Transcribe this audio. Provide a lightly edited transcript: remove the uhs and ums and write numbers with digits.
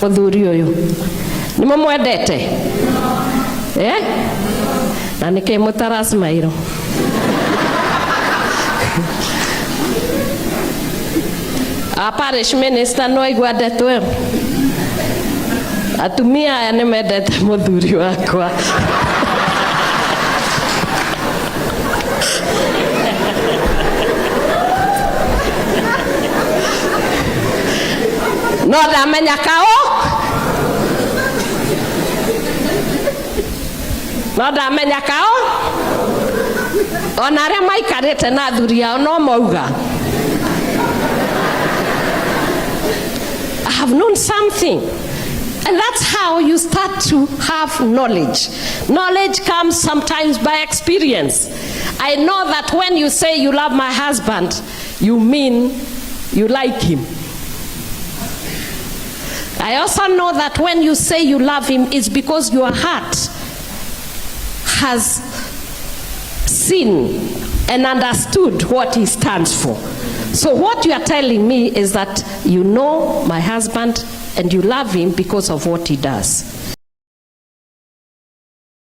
muthuri uyu ni mumwendete na niki mutarasmairo a parish minister no igwadetwe atumia aya nimendete muthuri wakwa no ndamenya kao no ndamenya kao ona aria maikarite na athuri yao no mauga I have known something. And that's how you start to have knowledge. Knowledge comes sometimes by experience. I know that when you say you love my husband, you mean you like him. I also know that when you say you love him, it's because your heart has seen and understood what he stands for. So what you are telling me is that you know my husband and you love him because of what he does.